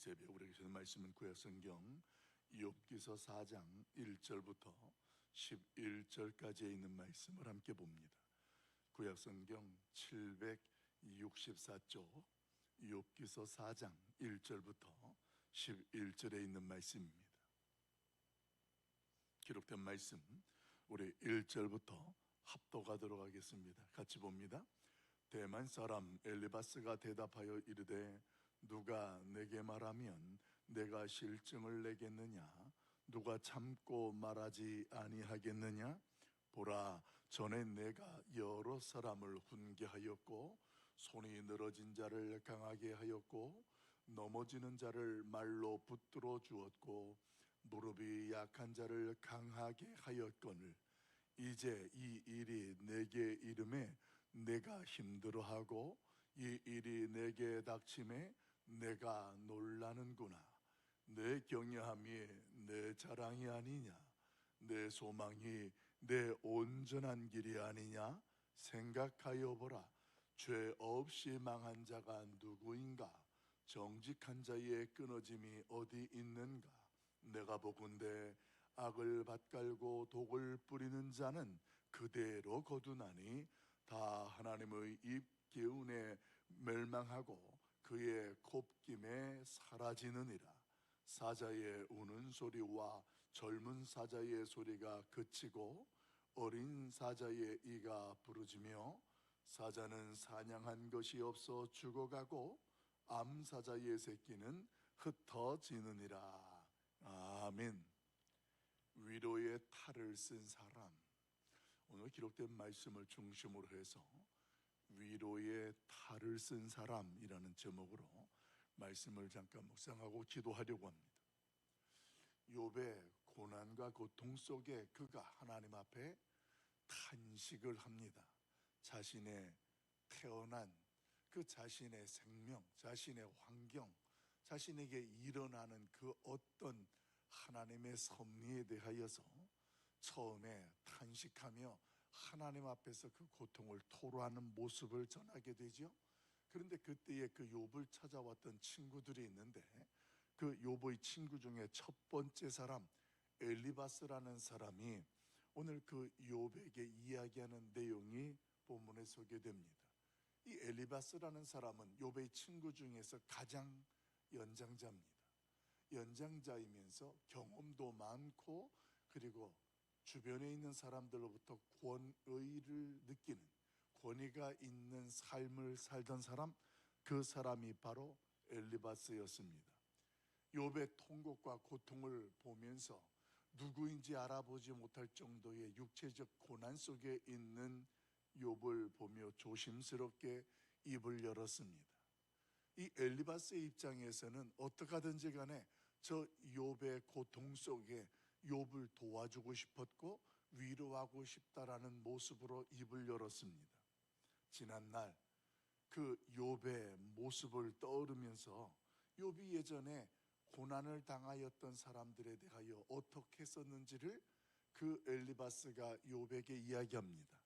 새벽 우리에게 주는 말씀은 구약성경 욥기서 4장 1절부터 11절까지에 있는 말씀을 함께 봅니다. 구약성경 764쪽 욥기서 4장 1절부터 11절에 있는 말씀입니다. 기록된 말씀 우리 1절부터 합독하도록 하겠습니다. 같이 봅니다. 대만 사람 엘리바스가 대답하여 이르되 누가 내게 말하면 내가 실증을 내겠느냐? 누가 참고 말하지 아니하겠느냐? 보라, 전에 내가 여러 사람을 훈계하였고 손이 늘어진 자를 강하게 하였고 넘어지는 자를 말로 붙들어 주었고 무릎이 약한 자를 강하게 하였거늘 이제 이 일이 내게 이름에 내가 힘들어하고 이 일이 내게 닥침에 내가 놀라는구나. 내 경외함이 내 자랑이 아니냐? 내 소망이 내 온전한 길이 아니냐? 생각하여 보라. 죄 없이 망한 자가 누구인가? 정직한 자의 끊어짐이 어디 있는가? 내가 보건대 악을 밭갈고 독을 뿌리는 자는 그대로 거두나니 다 하나님의 입 기운에 멸망하고 그의 곱김에 사라지느니라. 사자의 우는 소리와 젊은 사자의 소리가 그치고 어린 사자의 이가 부르짖으며 사자는 사냥한 것이 없어 죽어가고 암사자의 새끼는 흩어지느니라. 아멘. 위로의 탈을 쓴 사람, 오늘 기록된 말씀을 중심으로 해서 위로의 탈을 쓴 사람이라는 제목으로 말씀을 잠깐 묵상하고 기도하려고 합니다. 욥의 고난과 고통 속에 그가 하나님 앞에 탄식을 합니다. 자신의 태어난 그 자신의 생명, 자신의 환경, 자신에게 일어나는 그 어떤 하나님의 섭리에 대하여서 처음에 탄식하며 하나님 앞에서 그 고통을 토로하는 모습을 전하게 되죠. 그런데 그때에 그 욥을 찾아왔던 친구들이 있는데 그 욥의 친구 중에 첫 번째 사람 엘리바스라는 사람이 오늘 그 욥에게 이야기하는 내용이 본문에 소개됩니다. 이 엘리바스라는 사람은 욥의 친구 중에서 가장 연장자입니다. 연장자이면서 경험도 많고 그리고 주변에 있는 사람들로부터 권의를 느끼는, 권위가 있는 삶을 살던 사람, 그 사람이 바로 엘리바스였습니다. 욥의 통곡과 고통을 보면서 누구인지 알아보지 못할 정도의 육체적 고난 속에 있는 욥을 보며 조심스럽게 입을 열었습니다. 이 엘리바스의 입장에서는 어떻게 하든지 간에 저 욥의 고통 속에 욥을 도와주고 싶었고 위로하고 싶다라는 모습으로 입을 열었습니다. 지난날 그 욥의 모습을 떠오르면서 욥이 예전에 고난을 당하였던 사람들에 대하여 어떻게 했었는지를 그 엘리바스가 욥에게 이야기합니다.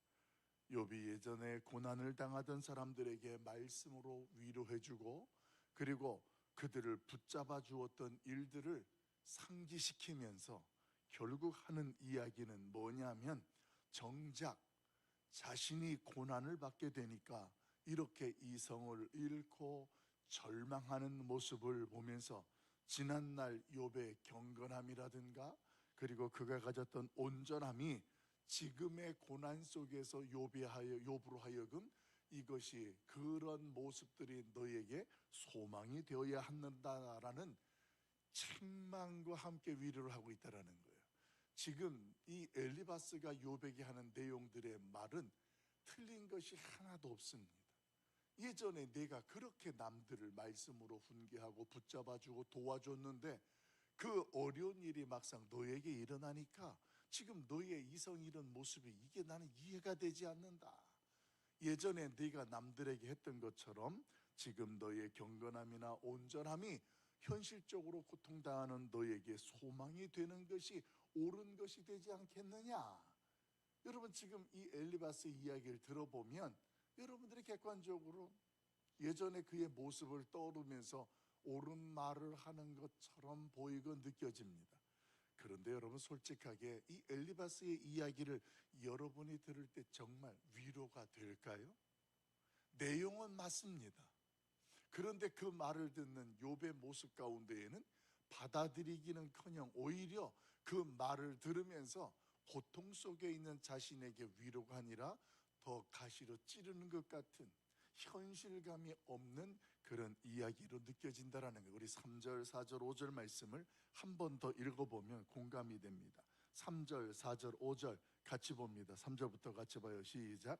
욥이 예전에 고난을 당하던 사람들에게 말씀으로 위로해주고 그리고 그들을 붙잡아 주었던 일들을 상기시키면서 결국 하는 이야기는 뭐냐면 정작 자신이 고난을 받게 되니까 이렇게 이성을 잃고 절망하는 모습을 보면서 지난날 욥의 경건함이라든가 그리고 그가 가졌던 온전함이 지금의 고난 속에서 욥으로 하여금 이것이 그런 모습들이 너에게 소망이 되어야 한다라는 책망과 함께 위로를 하고 있다는 거예요. 지금 이 엘리바스가 욥에게 하는 내용들의 말은 틀린 것이 하나도 없습니다. 예전에 내가 그렇게 남들을 말씀으로 훈계하고 붙잡아주고 도와줬는데 그 어려운 일이 막상 너에게 일어나니까 지금 너의 이성 잃은 모습이 이게 나는 이해가 되지 않는다. 예전에 네가 남들에게 했던 것처럼 지금 너의 경건함이나 온전함이 현실적으로 고통당하는 너에게 소망이 되는 것이 옳은 것이 되지 않겠느냐. 여러분 지금 이 엘리바스 이야기를 들어보면 여러분들이 객관적으로 예전에 그의 모습을 떠오르면서 옳은 말을 하는 것처럼 보이고 느껴집니다. 그런데 여러분, 솔직하게 이 엘리바스의 이야기를 여러분이 들을 때 정말 위로가 될까요? 내용은 맞습니다. 그런데 그 말을 듣는 욥의 모습 가운데에는 받아들이기는커녕 오히려 그 말을 들으면서 고통 속에 있는 자신에게 위로가 아니라 더 가시로 찌르는 것 같은 현실감이 없는 그런 이야기로 느껴진다라는 거예요. 우리 3절, 4절, 5절 말씀을 한 번 더 읽어보면 공감이 됩니다. 3절, 4절, 5절 같이 봅니다. 3절부터 같이 봐요. 시작.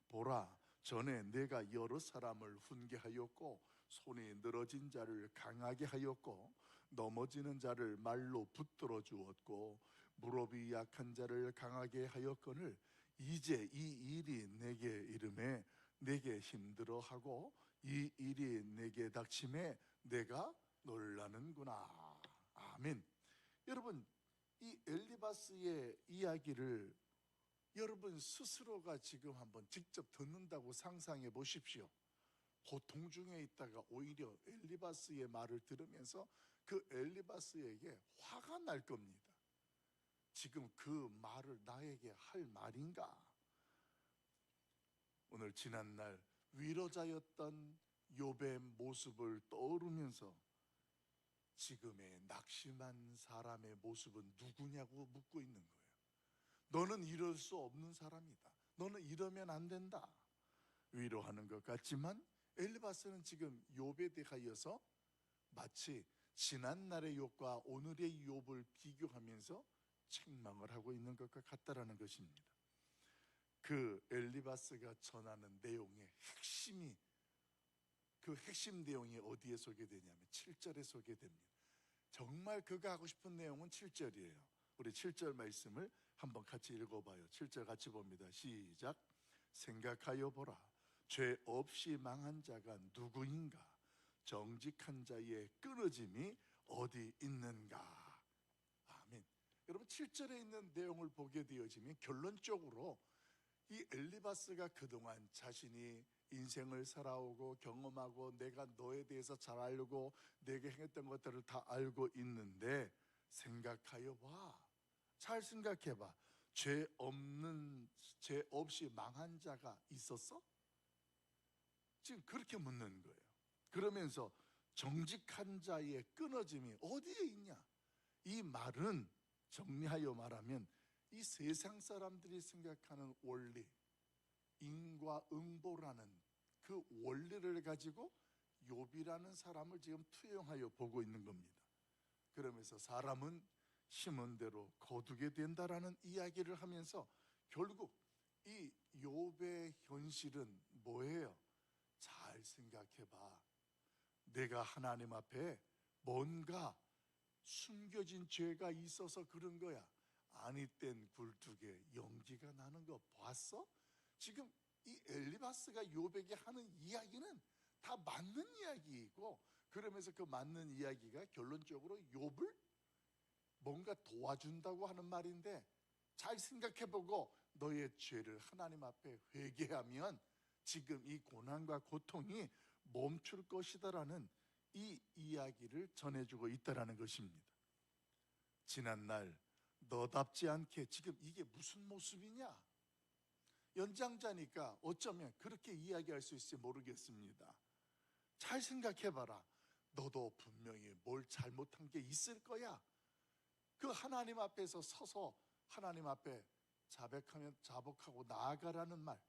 보라, 전에 내가 여러 사람을 훈계하였고 손이 늘어진 자를 강하게 하였고 넘어지는 자를 말로 붙들어 주었고 무릎이 약한 자를 강하게 하였거늘 이제 이 일이 내게 이름에 내게 힘들어하고 이 일이 내게 닥침에 내가 놀라는구나. 아멘. 여러분, 이 엘리바스의 이야기를 여러분 스스로가 지금 한번 직접 듣는다고 상상해 보십시오. 고통 중에 있다가 오히려 엘리바스의 말을 들으면서 그 엘리바스에게 화가 날 겁니다. 지금 그 말을 나에게 할 말인가? 오늘 지난날 위로자였던 욥의 모습을 떠오르면서 지금의 낙심한 사람의 모습은 누구냐고 묻고 있는 거예요. 너는 이럴 수 없는 사람이다. 너는 이러면 안 된다. 위로하는 것 같지만 엘리바스는 지금 욥에 대하여서 마치 지난날의 욥과 오늘의 욥을 비교하면서 책망을 하고 있는 것과 같다라는 것입니다. 그 엘리바스가 전하는 내용의 핵심이, 그 핵심 내용이 어디에 소개되냐면 7절에 소개됩니다. 정말 그가 하고 싶은 내용은 7절이에요. 우리 7절 말씀을 한번 같이 읽어봐요. 7절 같이 봅니다. 시작. 생각하여 보라, 죄 없이 망한 자가 누구인가? 정직한 자의 끊어짐이 어디 있는가? 아멘. 여러분, 7절에 있는 내용을 보게 되어지면 결론적으로 이 엘리바스가 그동안 자신이 인생을 살아오고 경험하고 내가 너에 대해서 잘 알고 내게 행했던 것들을 다 알고 있는데, 생각하여 봐, 잘 생각해 봐. 죄 없이 망한 자가 있었어? 지금 그렇게 묻는 거예요. 그러면서 정직한 자의 끊어짐이 어디에 있냐? 이 말은 정리하여 말하면 이 세상 사람들이 생각하는 원리, 인과응보라는 그 원리를 가지고 욥이라는 사람을 지금 투영하여 보고 있는 겁니다. 그러면서 사람은 심은 대로 거두게 된다라는 이야기를 하면서 결국 이 욥의 현실은 뭐예요? 잘 생각해봐. 내가 하나님 앞에 뭔가 숨겨진 죄가 있어서 그런 거야. 아니 땐 굴뚝에 연기가 나는 거 봤어? 지금 이 엘리바스가 욥에게 하는 이야기는 다 맞는 이야기이고, 그러면서 그 맞는 이야기가 결론적으로 욥을 뭔가 도와준다고 하는 말인데, 잘 생각해보고 너의 죄를 하나님 앞에 회개하면 지금 이 고난과 고통이 멈출 것이다라는 이 이야기를 전해주고 있다라는 것입니다. 지난날 너답지 않게 지금 이게 무슨 모습이냐? 연장자니까 어쩌면 그렇게 이야기할 수 있을지 모르겠습니다. 잘 생각해봐라. 너도 분명히 뭘 잘못한 게 있을 거야. 그 하나님 앞에서 서서 하나님 앞에 자복하고 나아가라는 말,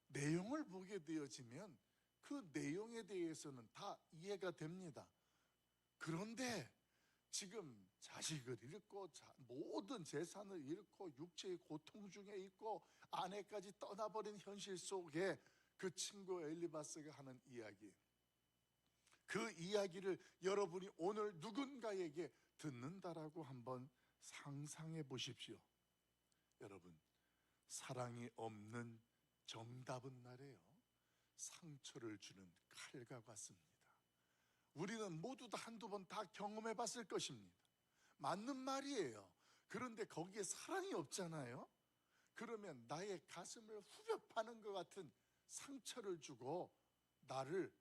내용을 보게 되어지면 그 내용에 대해서는 다 이해가 됩니다. 그런데 지금 자식을 잃고 모든 재산을 잃고 육체의 고통 중에 있고 아내까지 떠나버린 현실 속에 그 친구 엘리바스가 하는 이야기, 그 이야기를 여러분이 오늘 누군가에게 듣는다라고 한번 상상해 보십시오. 여러분, 사랑이 없는 정답은 말이에요, 상처를 주는 칼과 같습니다. 우리는 모두 다 한두 번 다 경험해 봤을 것입니다. 맞는 말이에요. 그런데 거기에 사랑이 없잖아요. 그러면 나의 가슴을 후벼 파는 것 같은 상처를 주고 나를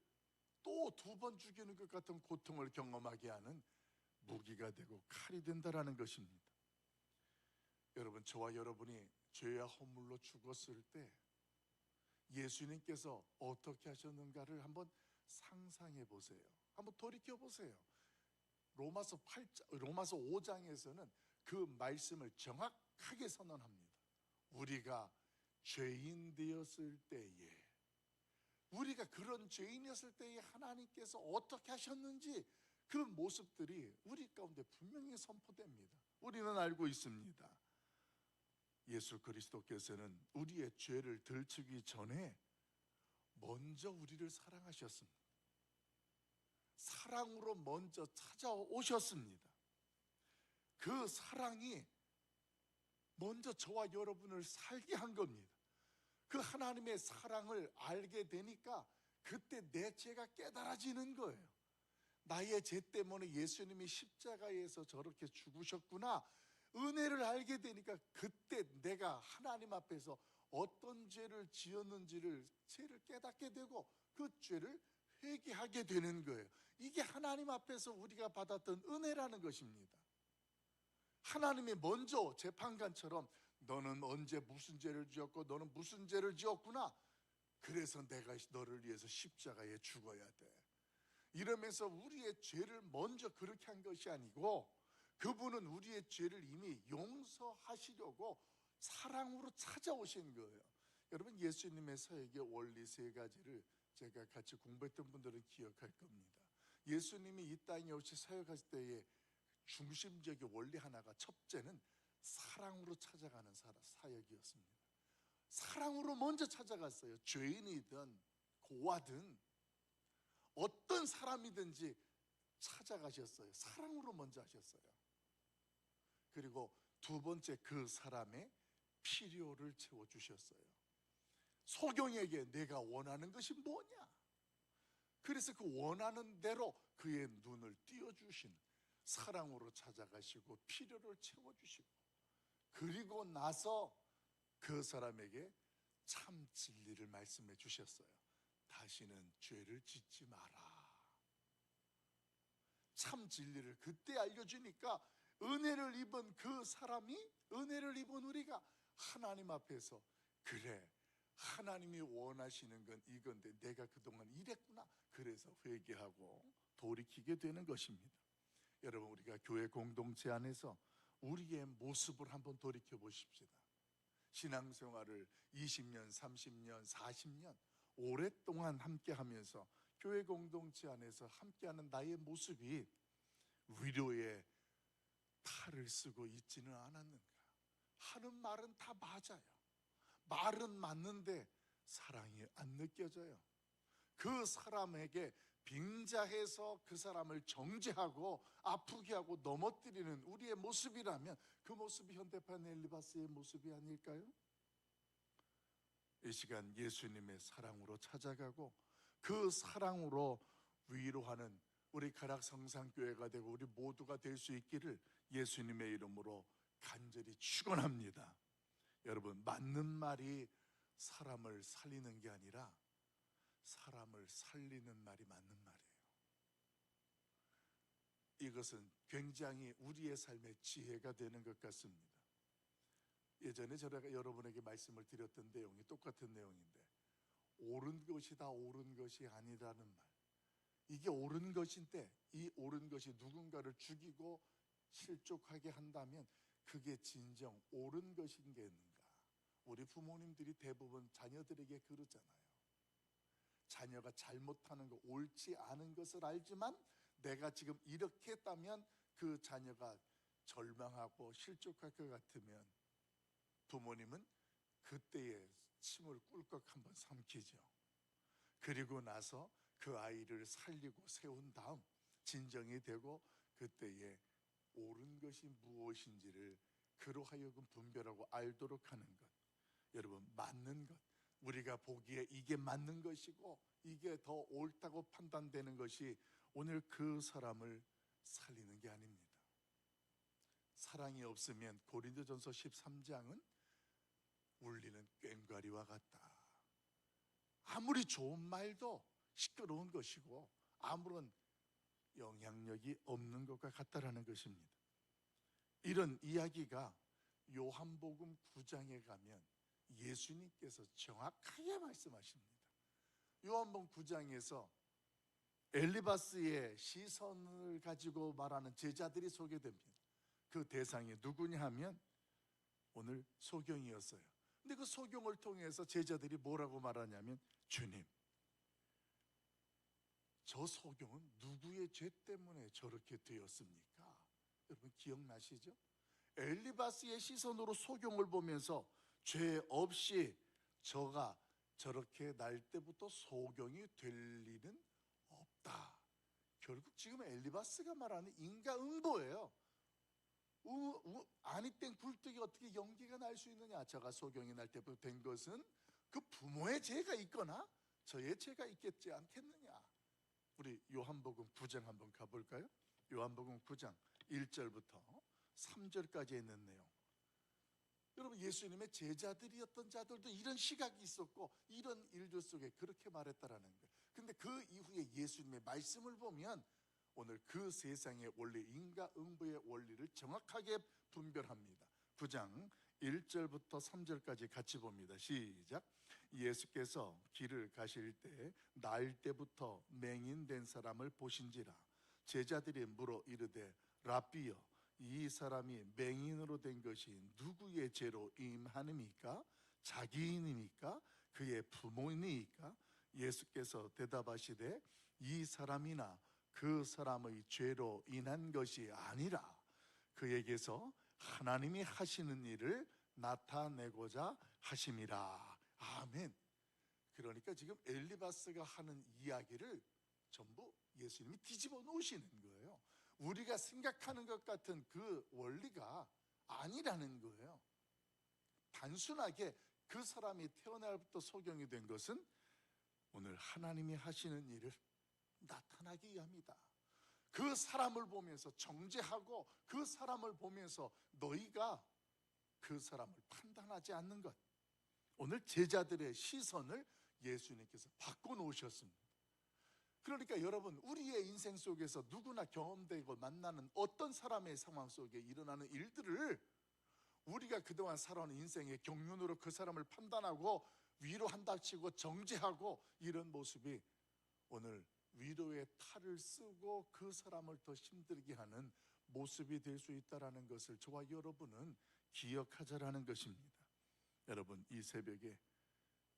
또 두 번 죽이는 것 같은 고통을 경험하게 하는 무기가 되고 칼이 된다라는 것입니다. 여러분, 저와 여러분이 죄와 허물로 죽었을 때 예수님께서 어떻게 하셨는가를 한번 상상해 보세요. 한번 돌이켜 보세요. 로마서 5장에서는 그 말씀을 정확하게 선언합니다. 우리가 죄인 되었을 때에, 우리가 그런 죄인이었을 때에 하나님께서 어떻게 하셨는지 그 모습들이 우리 가운데 분명히 선포됩니다. 우리는 알고 있습니다. 예수 그리스도께서는 우리의 죄를 들추기 전에 먼저 우리를 사랑하셨습니다. 사랑으로 먼저 찾아오셨습니다. 그 사랑이 먼저 저와 여러분을 살게 한 겁니다. 그 하나님의 사랑을 알게 되니까 그때 내 죄가 깨달아지는 거예요. 나의 죄 때문에 예수님이 십자가에서 저렇게 죽으셨구나, 은혜를 알게 되니까 그때 내가 하나님 앞에서 어떤 죄를 지었는지를, 죄를 깨닫게 되고 그 죄를 회개하게 되는 거예요. 이게 하나님 앞에서 우리가 받았던 은혜라는 것입니다. 하나님이 먼저 재판관처럼 너는 언제 무슨 죄를 지었고 너는 무슨 죄를 지었구나, 그래서 내가 너를 위해서 십자가에 죽어야 돼, 이러면서 우리의 죄를 먼저 그렇게 한 것이 아니고 그분은 우리의 죄를 이미 용서하시려고 사랑으로 찾아오신 거예요. 여러분, 예수님의 사역의 원리 세 가지를 제가 같이 공부했던 분들은 기억할 겁니다. 예수님이 이 땅에 오시 사역하실 때의 중심적인 원리 하나가, 첫째는 사랑으로 찾아가는 사역이었습니다. 사랑으로 먼저 찾아갔어요. 죄인이든 고아든 어떤 사람이든지 찾아가셨어요. 사랑으로 먼저 하셨어요. 그리고 두 번째, 그 사람의 필요를 채워주셨어요. 소경에게 내가 원하는 것이 뭐냐, 그래서 그 원하는 대로 그의 눈을 띄워주신, 사랑으로 찾아가시고 필요를 채워주시고, 그리고 나서 그 사람에게 참 진리를 말씀해 주셨어요. 다시는 죄를 짓지 마라. 참 진리를 그때 알려주니까 은혜를 입은 그 사람이, 은혜를 입은 우리가 하나님 앞에서, 그래, 하나님이 원하시는 건 이건데 내가 그동안 이랬구나, 그래서 회개하고 돌이키게 되는 것입니다. 여러분, 우리가 교회 공동체 안에서 우리의 모습을 한번 돌이켜 보십시다. 신앙생활을 20년, 30년, 40년 오랫동안 함께하면서 교회 공동체 안에서 함께하는 나의 모습이 위로의 탈을 쓰고 있지는 않았는가? 하는 말은 다 맞아요. 말은 맞는데 사랑이 안 느껴져요. 그 사람에게 빙자해서 그 사람을 정죄하고 아프게 하고 넘어뜨리는 우리의 모습이라면 그 모습이 현대판 엘리바스의 모습이 아닐까요? 이 시간 예수님의 사랑으로 찾아가고 그 사랑으로 위로하는 우리 가락성산교회가 되고 우리 모두가 될 수 있기를 예수님의 이름으로 간절히 축원합니다. 여러분, 맞는 말이 사람을 살리는 게 아니라 사람을 살리는 말이 맞는 말이에요. 이것은 굉장히 우리의 삶의 지혜가 되는 것 같습니다. 예전에 제가 여러분에게 말씀을 드렸던 내용이 똑같은 내용인데, 옳은 것이다, 옳은 것이 아니라는 말, 이게 옳은 것인데 이 옳은 것이 누군가를 죽이고 실족하게 한다면 그게 진정 옳은 것인 게 있는가? 우리 부모님들이 대부분 자녀들에게 그러잖아요. 자녀가 잘못하는 거, 옳지 않은 것을 알지만 내가 지금 이렇게 했다면 그 자녀가 절망하고 실족할 것 같으면 부모님은 그때에 침을 꿀꺽 한번 삼키죠. 그리고 나서 그 아이를 살리고 세운 다음 진정이 되고 그때에 옳은 것이 무엇인지를 그로 하여금 분별하고 알도록 하는 것. 여러분, 맞는 것, 우리가 보기에 이게 맞는 것이고 이게 더 옳다고 판단되는 것이 오늘 그 사람을 살리는 게 아닙니다. 사랑이 없으면 고린도전서 13장은 울리는 꽹과리와 같다. 아무리 좋은 말도 시끄러운 것이고 아무런 영향력이 없는 것과 같다라는 것입니다. 이런 이야기가 요한복음 9장에 가면 예수님께서 정확하게 말씀하십니다. 요한복음 9장에서 엘리바스의 시선을 가지고 말하는 제자들이 소개됩니다. 그 대상이 누구냐 하면 오늘 소경이었어요. 근데 그 소경을 통해서 제자들이 뭐라고 말하냐면, 주님, 저 소경은 누구의 죄 때문에 저렇게 되었습니까? 여러분 기억나시죠? 엘리바스의 시선으로 소경을 보면서 죄 없이 저가 저렇게 날 때부터 소경이 될 리는 없다. 결국 지금 엘리바스가 말하는 인과응보예요. 아니 땡 굴뚝이 어떻게 연기가 날 수 있느냐? 저가 소경이 날 때부터 된 것은 그 부모의 죄가 있거나 저의 죄가 있겠지 않겠느냐? 우리 요한복음 9장 한번 가볼까요? 요한복음 9장 1절부터 3절까지 있는 내용. 여러분 예수님의 제자들이었던 자들도 이런 시각이 있었고 이런 일들 속에 그렇게 말했다라는 거예요. 근데 그 이후에 예수님의 말씀을 보면 오늘 그 세상의 원리, 인과응보의 원리를 정확하게 분별합니다. 9장 1절부터 3절까지 같이 봅니다. 시작. 예수께서 길을 가실 때 나일 때부터 맹인된 사람을 보신지라. 제자들이 물어 이르되 랍비여, 이 사람이 맹인으로 된 것이 누구의 죄로 임하느니까? 자기인입니까? 그의 부모이니까? 예수께서 대답하시되 이 사람이나 그 사람의 죄로 인한 것이 아니라 그에게서 하나님이 하시는 일을 나타내고자 하심이라. 아멘. 그러니까 지금 엘리바스가 하는 이야기를 전부 예수님이 뒤집어 놓으시는 거예요. 우리가 생각하는 것 같은 그 원리가 아니라는 거예요. 단순하게 그 사람이 태어날부터 소경이 된 것은 오늘 하나님이 하시는 일을 나타나기 위함이다. 그 사람을 보면서 정죄하고 그 사람을 보면서 너희가 그 사람을 판단하지 않는 것, 오늘 제자들의 시선을 예수님께서 바꿔놓으셨습니다. 그러니까 여러분 우리의 인생 속에서 누구나 경험되고 만나는 어떤 사람의 상황 속에 일어나는 일들을 우리가 그동안 살아온 인생의 경륜으로 그 사람을 판단하고 위로한다 치고 정죄하고 이런 모습이 오늘 위로의 탈을 쓰고 그 사람을 더 힘들게 하는 모습이 될 수 있다는 것을 저와 여러분은 기억하자라는 것입니다. 여러분 이 새벽에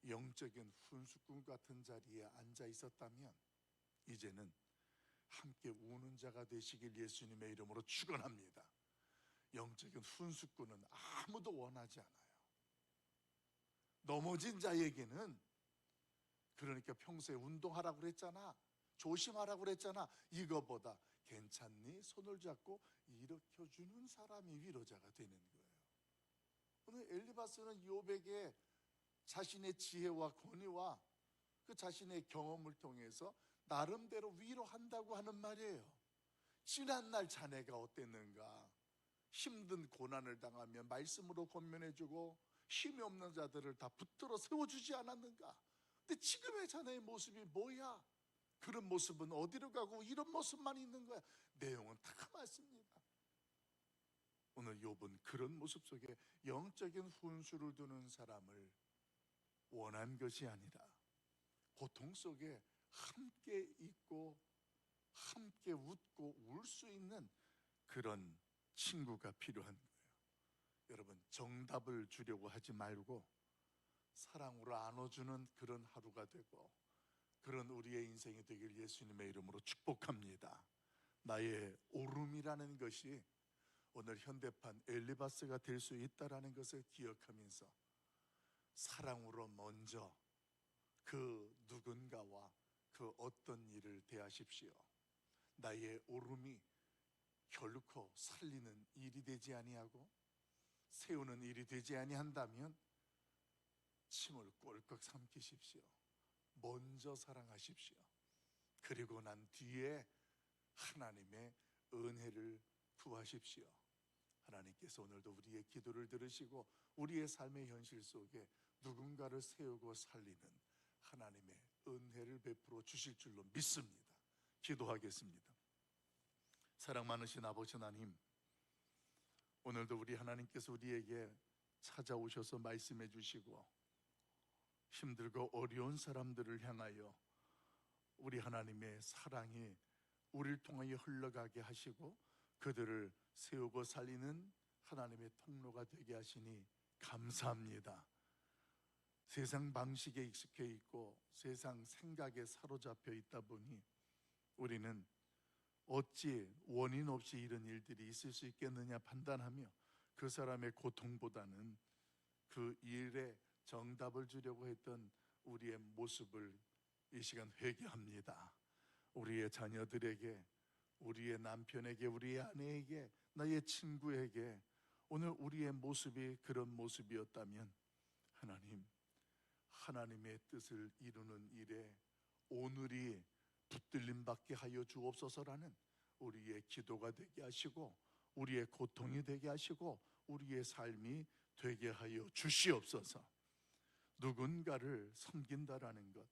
영적인 훈수꾼 같은 자리에 앉아 있었다면 이제는 함께 우는 자가 되시길 예수님의 이름으로 축원합니다. 영적인 훈수꾼은 아무도 원하지 않아요. 넘어진 자에게는, 그러니까 평소에 운동하라고 그랬잖아, 조심하라고 그랬잖아, 이거보다 괜찮니? 손을 잡고 일으켜주는 사람이 위로자가 되는 거예요. 오늘 엘리바스는 욥에게 자신의 지혜와 권위와 그 자신의 경험을 통해서 나름대로 위로한다고 하는 말이에요. 지난날 자네가 어땠는가? 힘든 고난을 당하면 말씀으로 권면해주고 힘이 없는 자들을 다 붙들어 세워주지 않았는가? 근데 지금의 자네의 모습이 뭐야? 그런 모습은 어디로 가고 이런 모습만 있는 거야. 내용은 다 맞습니다. 오늘 욥은 그런 모습 속에 영적인 훈수를 두는 사람을 원한 것이 아니라 고통 속에 함께 있고 함께 웃고 울 수 있는 그런 친구가 필요한 거예요. 여러분 정답을 주려고 하지 말고 사랑으로 안아주는 그런 하루가 되고 그런 우리의 인생이 되길 예수님의 이름으로 축복합니다. 나의 오름이라는 것이 오늘 현대판 엘리바스가 될 수 있다는 것을 기억하면서 사랑으로 먼저 그 누군가와 그 어떤 일을 대하십시오. 나의 오름이 결코 살리는 일이 되지 아니하고 세우는 일이 되지 아니한다면 침을 꼴깍 삼키십시오. 먼저 사랑하십시오. 그리고 난 뒤에 하나님의 은혜를 구하십시오. 하나님께서 오늘도 우리의 기도를 들으시고 우리의 삶의 현실 속에 누군가를 세우고 살리는 하나님의 은혜를 베풀어 주실 줄로 믿습니다. 기도하겠습니다. 사랑 많으신 아버지 하나님, 오늘도 우리 하나님께서 우리에게 찾아오셔서 말씀해 주시고 힘들고 어려운 사람들을 향하여 우리 하나님의 사랑이 우리를 통하여 흘러가게 하시고 그들을 세우고 살리는 하나님의 통로가 되게 하시니 감사합니다. 세상 방식에 익숙해 있고 세상 생각에 사로잡혀 있다 보니 우리는 어찌 원인 없이 이런 일들이 있을 수 있겠느냐 판단하며 그 사람의 고통보다는 그 일에 정답을 주려고 했던 우리의 모습을 이 시간 회개합니다. 우리의 자녀들에게, 우리의 남편에게, 우리의 아내에게, 나의 친구에게 오늘 우리의 모습이 그런 모습이었다면 하나님, 하나님의 뜻을 이루는 일에 오늘이 붙들림 받게 하여 주옵소서라는 우리의 기도가 되게 하시고 우리의 고통이 되게 하시고 우리의 삶이 되게 하여 주시옵소서. 누군가를 섬긴다라는 것,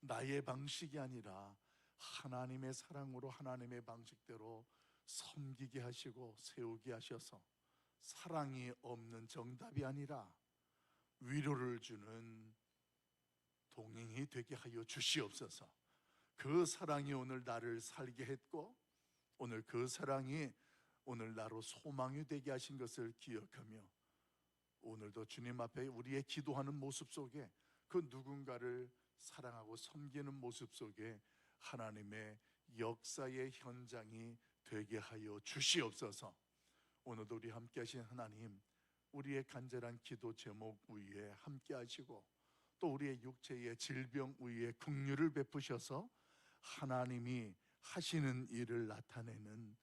나의 방식이 아니라 하나님의 사랑으로 하나님의 방식대로 섬기게 하시고 세우게 하셔서 사랑이 없는 정답이 아니라 위로를 주는 동행이 되게 하여 주시옵소서. 그 사랑이 오늘 나를 살게 했고 오늘 그 사랑이 오늘 나로 소망이 되게 하신 것을 기억하며 오늘도 주님 앞에 우리의 기도하는 모습 속에 그 누군가를 사랑하고 섬기는 모습 속에 하나님의 역사의 현장이 되게 하여 주시옵소서. 오늘도 우리 함께 하신 하나님, 우리의 간절한 기도 제목 위에 함께 하시고 또 우리의 육체의 질병 위에 긍휼을 베푸셔서 하나님이 하시는 일을 나타내는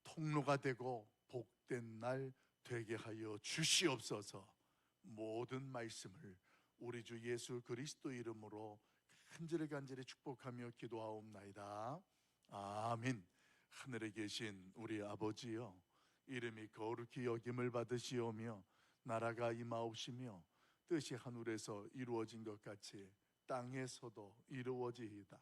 통로가 되고 복된 날 되게 하여 주시옵소서. 모든 말씀을 우리 주 예수 그리스도 이름으로 간절히 축복하며 기도하옵나이다. 아멘. 하늘에 계신 우리 아버지여, 이름이 거룩히 여김을 받으시오며 나라가 임하옵시며 뜻이 하늘에서 이루어진 것 같이 땅에서도 이루어지이다.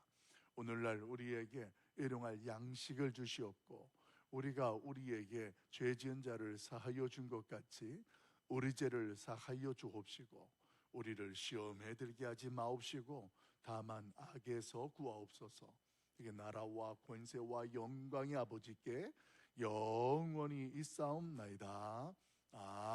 오늘날 우리에게 일용할 양식을 주시옵고 우리가 우리에게 죄 지은 자를 사하여 준 것 같이 우리 죄를 사하여 주옵시고 우리를 시험에 들게 하지 마옵시고 다만 악에서 구하옵소서. 이게 나라와 권세와 영광의 아버지께 영원히 있사옵나이다. 아멘.